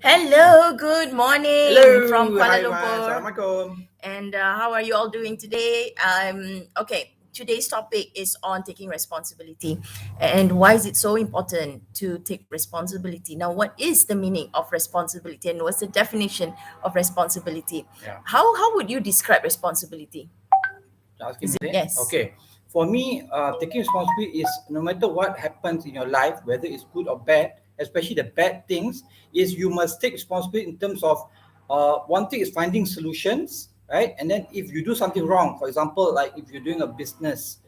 Hello, good morning from Hello, Kuala hi Wan, Lumpur. Assalamualaikum. And how are you all doing today? Okay. Today's topic is on taking responsibility and why is it so important to take responsibility. Now, what is the meaning of responsibility and what's the definition of responsibility? Yeah, How would you describe responsibility? asking Is me it that. yes? Okay, for me, taking responsibility is no matter what happens in your life, whether it's good or bad, especially the bad things, is you must take responsibility in terms of one thing is finding solutions, right? And then if you do something wrong, for example, like if you're doing a business,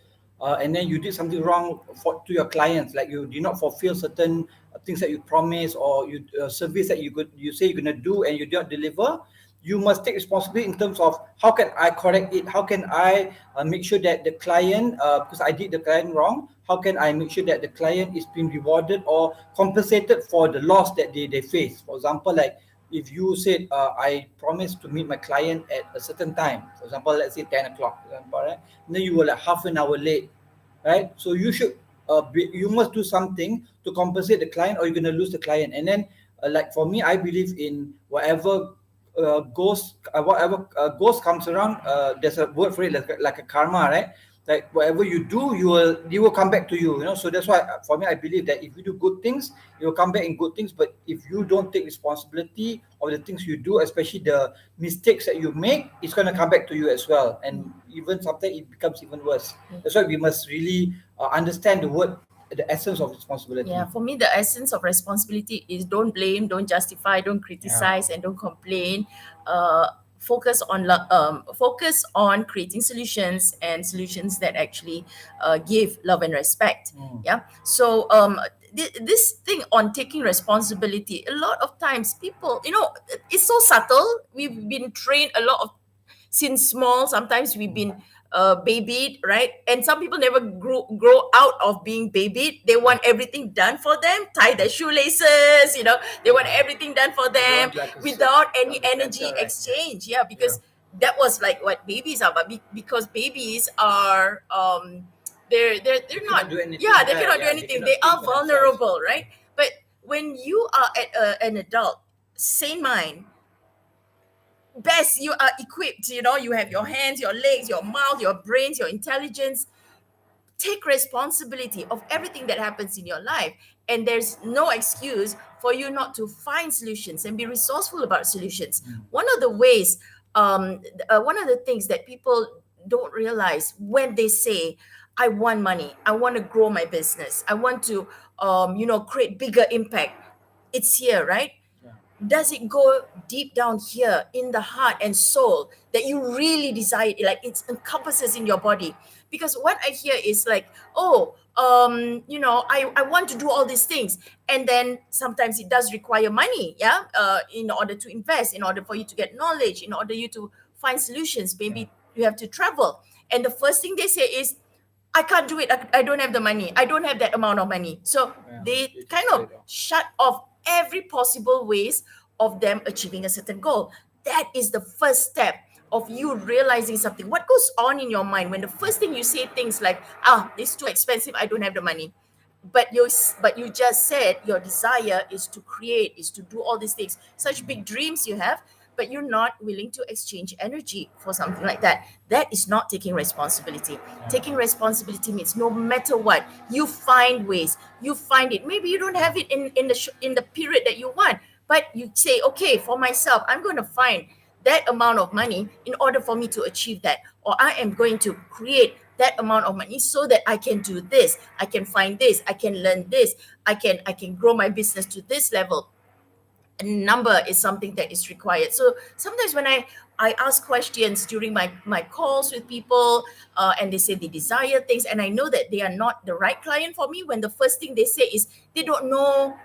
and then you did something wrong to your clients, like you did not fulfill certain things that you promised, or you service that you say you're gonna do and you do not deliver, you must take responsibility in terms of how can I correct it, how can I make sure that the client, because I did the client wrong, how can I make sure that the client is being rewarded or compensated for the loss that they face. For example, like if you said I promised to meet my client at a certain time, for example, let's say 10 o'clock, for example, right? And then you were like half an hour late, right? So you should you must do something to compensate the client, or you're going to lose the client. And then like for me, I believe in whatever ghost comes around, there's a word for it, like a karma, right? Like whatever you do, you will come back to you, you know. So that's why for me, I believe that if you do good things, it will come back in good things. But if you don't take responsibility of the things you do, especially the mistakes that you make, it's going to come back to you as well. And even sometimes it becomes even worse. That's why we must really understand the essence of responsibility. Yeah, for me, the essence of responsibility is don't blame, don't justify, don't Yeah. criticize, and don't complain. Uh, focus on creating solutions and solutions that actually give love and respect. Mm. Yeah. So this thing on taking responsibility, a lot of times people, it's so subtle. We've been trained a lot of since small. Sometimes we've been babied, right? And some people never grow out of being babied. They want everything done for them, tie their shoelaces, they want everything done for They them want like without any like a energy center, right? Yeah. exchange. Yeah, Yeah. because that was like what babies are. But because babies are They they're cannot not, do yeah, anything, they right? cannot do Yeah, they anything. They cannot are think for themselves. vulnerable, right? But when you are an adult, sane mind, best you are equipped, you have your hands, your legs, your mouth, your brains, your intelligence. Take responsibility of everything that happens in your life, and there's no excuse for you not to find solutions and be resourceful about solutions. Mm. One of the ways, one of the things that people don't realize when they say, I want money, I want to grow my business, I want to create bigger impact, it's here, right? Yeah. Does it go deep down here in the heart and soul that you really desire it, like it encompasses in your body? Because what I hear is like, oh, I want to do all these things, and then sometimes it does require money, yeah, in order to invest, in order for you to get knowledge, in order you to find solutions. Yeah. Maybe you have to travel, and the first thing they say is, I can't do it. I don't have the money. I don't have that amount of money. So Yeah. they They kind just cut of it off. shut off every possible ways of them achieving a certain goal. That is the first step of you realizing something. What goes on in your mind when the first thing you say things like, it's too expensive, I don't have the money. But you just said your desire is to create, is to do all these things, such big dreams you have, but you're not willing to exchange energy for something like that. That is not taking responsibility. Yeah. Taking responsibility means no matter what, you find ways, you find it. Maybe you don't have it in the period that you want, but you say, okay, for myself, I'm going to find that amount of money in order for me to achieve that, or I am going to create that amount of money so that I can do this, I can find this, I can learn this, I can grow my business to this level. A number is something that is required. So sometimes when I ask questions during my calls with people, and they say they desire things, and I know that they are not the right client for me, when the first thing they say is they don't know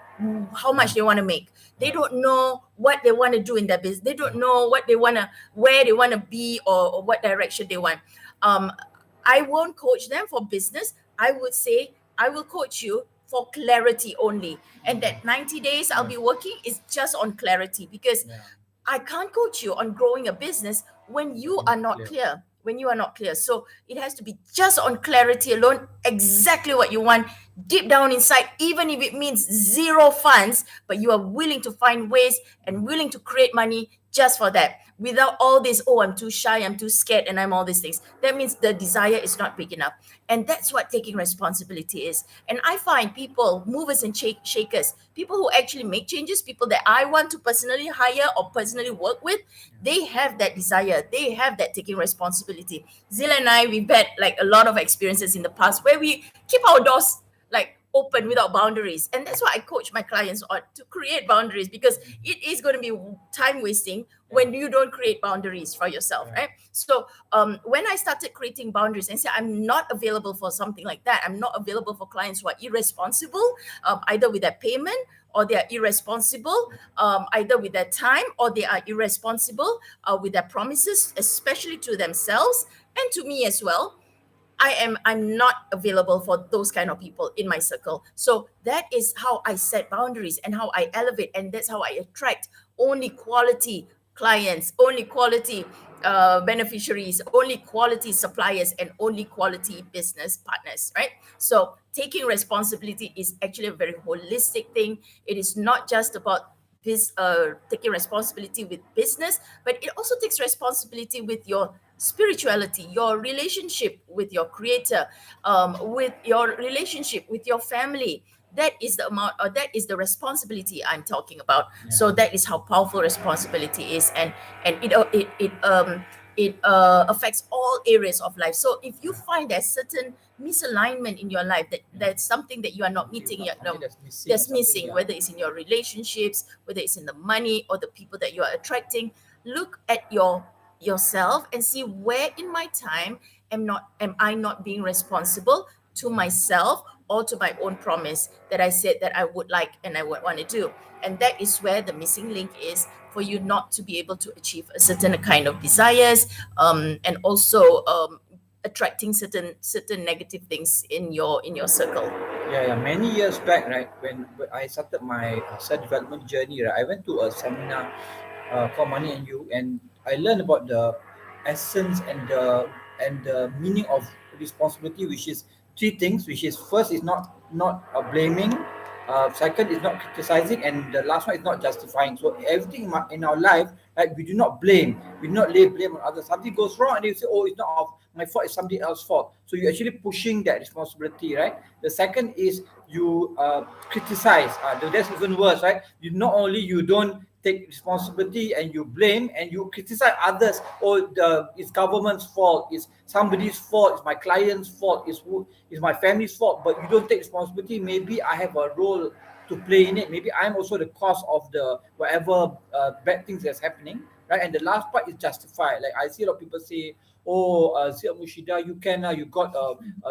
how much they want to make, they Yeah. don't know what they want to do in their business, they don't know what they want to, where they want to be, or what direction they want. um I won't coach them for business. I would say I will coach you for clarity only. And that 90 days I'll Yes. be working is just on clarity, because Yeah. I can't coach you on growing a business when you You're are not not clear. clear. When you are not clear. So it has to be just on clarity alone, exactly what you want. deep down inside, even if it means zero funds, but you are willing to find ways and willing to create money just for that, without all this, oh, I'm too shy, I'm too scared, and I'm all these things. That means the desire is not big enough. And that's what taking responsibility is. And I find people, movers and shakers, people who actually make changes, people that I want to personally hire or personally work with, they have that desire, they have that taking responsibility. Zil and I, we've had like a lot of experiences in the past where we keep our doors like open without boundaries. And that's what I coach my clients on, to create boundaries, because it is going to be time wasting when you don't create boundaries for yourself, right? So when I started creating boundaries and say I'm not available for something like that, I'm not available for clients who are irresponsible, either with their payment, or they are irresponsible either with their time, or they are irresponsible with their promises, especially to themselves and to me as well. I'm not available for those kind of people in my circle. So that is how I set boundaries and how I elevate, and that's how I attract only quality clients, only quality beneficiaries, only quality suppliers, and only quality business partners, right? So taking responsibility is actually a very holistic thing. It is not just about this taking responsibility with business, but it also takes responsibility with your spirituality, your relationship with your creator, with your relationship with your family. That is the amount, or that is the responsibility I'm talking about. So that is how powerful responsibility is. And it affects all areas of life. So if you find there's certain misalignment in your life, that that's something that you are not meeting yet, no, that's missing, whether it's in your relationships, whether it's in the money or the people that you are attracting, look at yourself and see, where in my time am I not being responsible to myself or to my own promise that I said that I would like and I would want to do. And that is where the missing link is, for you not to be able to achieve a certain kind of desires, and also attracting certain negative things in your circle. Yeah. Many years back, right, when I started my self-development journey, right, I went to a seminar called Money and You, and I learned about the essence and the meaning of responsibility, which is three things. Which is, first is not blaming, second is not criticizing, and the last one is not justifying. So everything in our life, right, we do not blame, we do not lay blame on others. Something goes wrong, and you say, oh, it's not my fault, it's somebody else's fault. So you're actually pushing that responsibility, right? The second is you criticize. That's even worse, right? You not only you don't take responsibility and you blame and you criticize others. Oh, it's government's fault, it's somebody's fault, it's my client's fault, it's my family's fault. But you don't take responsibility. Maybe I have a role to play in it. Maybe I'm also the cause of the whatever bad things that's happening, right? And the last part is justify. Like I see a lot of people say, oh, Zeal Murshidah, you can you got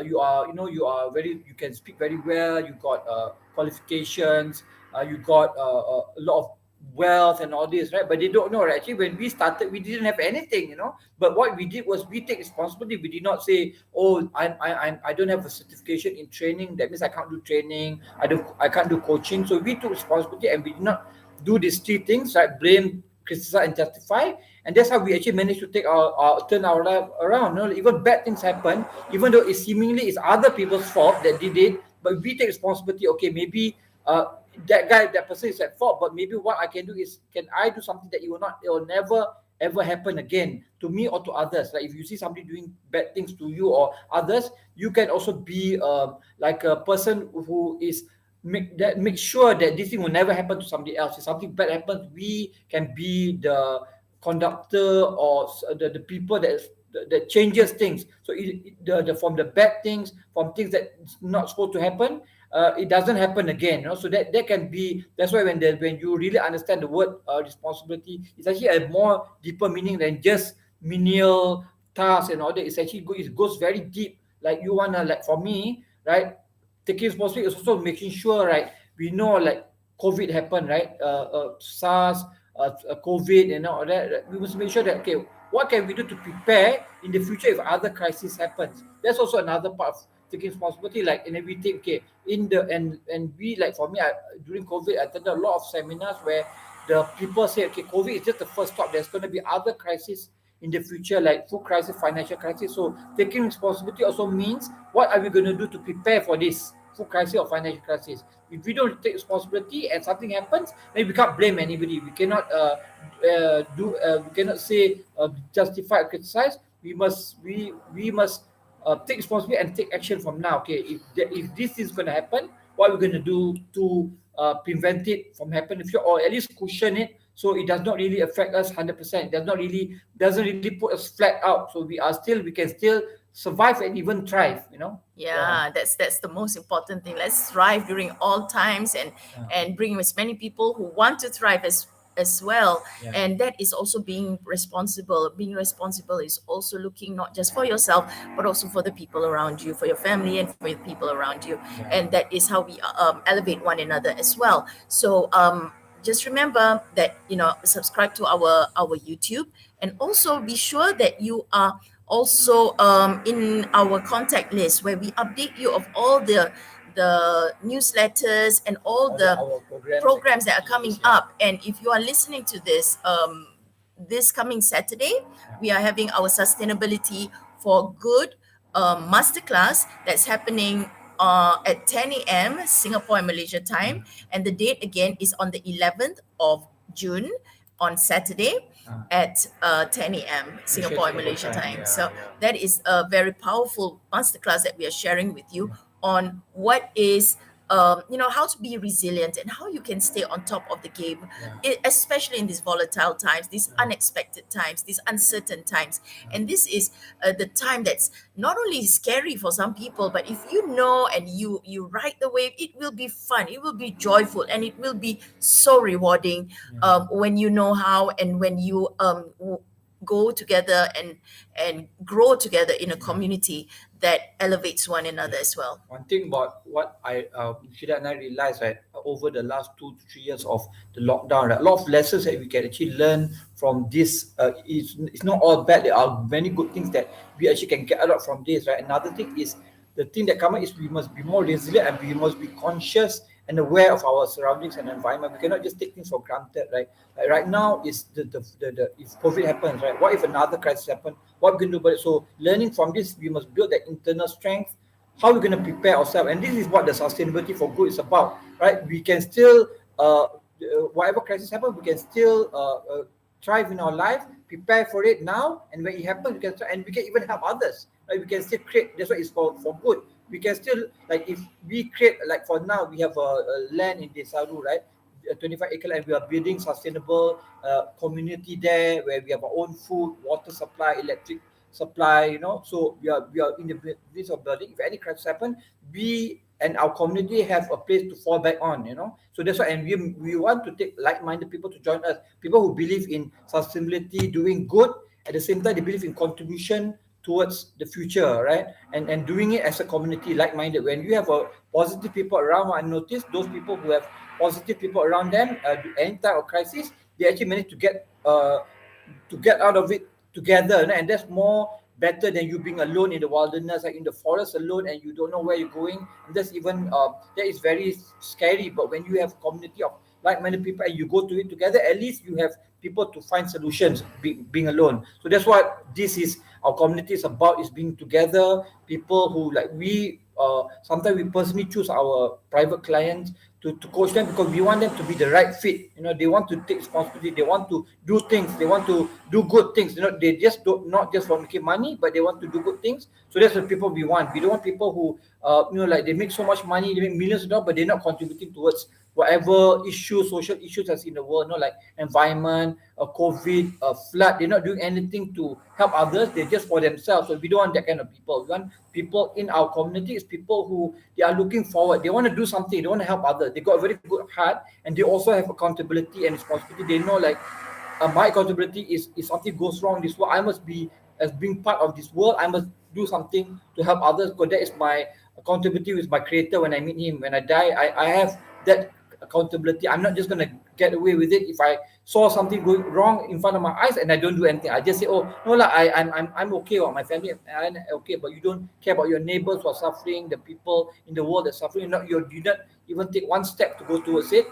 you are, you are very, you can speak very well, you got qualifications, you got a lot of wealth and all this, right? But they don't know, right? Actually, when we started, we didn't have anything, but what we did was we take responsibility. We did not say, oh, I don't have a certification in training, that means I can't do training, I can't do coaching. So we took responsibility and we did not do these three things, right? Blame, criticize, and justify. And that's how we actually managed to take our turn our life around. Even bad things happen, even though it seemingly is other people's fault that did it, but we take responsibility. Okay, maybe that person is at fault, but maybe what I can do is, can I do something that it will never ever happen again to me or to others? Like if you see somebody doing bad things to you or others, you can also be like a person who is make sure that this thing will never happen to somebody else. If something bad happens, we can be the conductor or the people that changes things. So the from the bad things, from things that's not supposed to happen, it doesn't happen again. So that can be. That's why when you really understand the word responsibility, it's actually a more deeper meaning than just menial tasks and all that. It's actually it goes very deep. Like you wanna, like for me, right? Taking responsibility is also making sure, right? We know, like COVID happened, right? SARS, COVID, and all that. We must make sure that, okay, what can we do to prepare in the future if other crisis happens? That's also another part of taking responsibility. Like, and then we take, okay, in the and we, like for me, during COVID, I attended a lot of seminars where the people say, okay, COVID is just the first stop. There's going to be other crises in the future, like food crisis, financial crisis. So taking responsibility also means, what are we going to do to prepare for this? food crisis or financial crisis. If we don't take responsibility and something happens, then we can't blame anybody. We cannot we cannot say justify or criticize. We must take responsibility and take action from now. Okay, if this is going to happen, what we're going to do to prevent it from happening in the future, or at least cushion it, so it does not really affect us 100%. Doesn't really put us flat out. So we can still survive and even thrive. Yeah, Yeah, that's the most important thing. Let's thrive during all times, and yeah, bring as many people who want to thrive as well. yeah, And that is also being responsible. Being responsible is also looking not just for yourself, but also for the people around you, for your family and for the people around you. yeah, And that is how we elevate one another as well. So just remember that, subscribe to our YouTube, and also be sure that you are also in our contact list, where we update you of all the newsletters and all all the our programs, programs that are coming activities, yeah, up. And if you are listening to this coming Saturday, yeah, we are having our sustainability for good masterclass that's happening at 10 a.m. Singapore and Malaysia time. And the date again is on the 11th of June, on Saturday uh, at 10 a.m. Singapore and Singapore Malaysia time, time. yeah, So yeah, that is a very powerful masterclass that we are sharing with you yeah, on what is how to be resilient and how you can stay on top of the game, yeah, especially in these volatile times, these yeah, unexpected times, these uncertain times. yeah, And this is the time that's not only scary for some people, but if you know and you ride the wave, it will be fun, it will be joyful, and it will be so rewarding yeah. when you know how, and when you go together and grow together in a community that elevates one another as well. One thing about what Shida and I realized, right, over the last 2 to 3 years of the lockdown, right, a lot of lessons that we can actually learn from this. It's not all bad. There are many good things that we actually can get a lot from this, right? Another thing is, the thing that comes is we must be more resilient, and we must be conscious and aware of our surroundings and environment. We cannot just take things for granted, right? Like right now is the if COVID happens, right? What if another crisis happens? What we can do about it? So learning from this, we must build that internal strength. How we're going to prepare ourselves, and this is what the sustainability for good is about, right? We can still whatever crisis happens, we can still thrive in our life, prepare for it now, and when it happens, we can try, and we can even help others, right? We can still create. That's what it's for good. We can still, like, if we create, like for now we have a land in Desaru, right, a 25-acre land. We are building sustainable community there, where we have our own food, water supply, electric supply, so we are in the midst of building. If any crisis happen, we and our community have a place to fall back on, so that's why. And we want to take like-minded people to join us, people who believe in sustainability, doing good, at the same time they believe in contribution towards the future, right? And doing it as a community, like-minded. When you have a positive people around, I notice those people who have positive people around them, any type of crisis, they actually manage to get out of it together, and that's more better than you being alone in the wilderness, like in the forest alone, and you don't know where you're going. And that's even that is very scary. But when you have a community of like-minded people and you go to it together, at least you have people to find solutions, being alone. So that's what this is, our community is about, is being together. People who, like, we sometimes we personally choose our private clients to coach them, because we want them to be the right fit. They want to take responsibility, they want to do things, they want to do good things. They just don't, not just for making money, but they want to do good things. So that's the people we want. We don't want people who like, they make so much money, they make millions of dollars, but they're not contributing towards whatever issues, social issues that's in the world, like environment, COVID, flood. They're not doing anything to help others. They're just for themselves. So we don't want that kind of people. We want people in our community is people who, they are looking forward. They want to do something. They want to help others. They got a very good heart, and they also have accountability and responsibility. They know, like, my accountability is, if something goes wrong in this world, I must be, as being part of this world, I must do something to help others, because that is my accountability with my creator. When I meet him, when I die, I have that accountability. I'm not just going to get away with it. If I saw something going wrong in front of my eyes and I don't do anything, I just say, oh no, like, I'm okay with my family, I'm okay. But you don't care about your neighbors who are suffering, the people in the world that are suffering. You not even take one step to go towards it.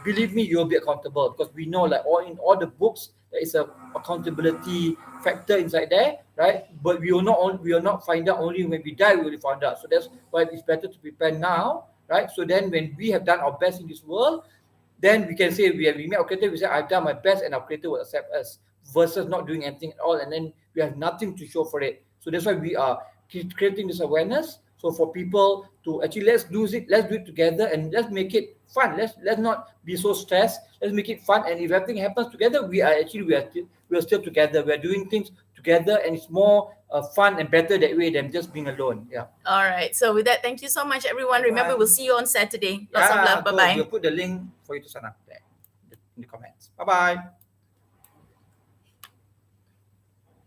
believe me, you'll be accountable, because we know like all the books there is a accountability factor inside there, right? But we will not find out only when we die. We will find out. So that's why it's better to prepare now, right? So then when we have done our best in this world, then we can say we met our creator. We say I've done my best, and our creator will accept us. Versus not doing anything at all, and then we have nothing to show for it. So that's why we are creating this awareness. So for people to actually, let's do it together, and let's make it fun. Let's not be so stressed. Let's make it fun. And if everything happens together, we are still together. We are doing things together, and it's more fun and better that way than just being alone. Yeah. All right. So with that, thank you so much, everyone. Remember, we'll see you on Saturday. Lots of Yeah. love. Bye Good. bye. We'll put the link for you to sign up there in the comments. Bye bye.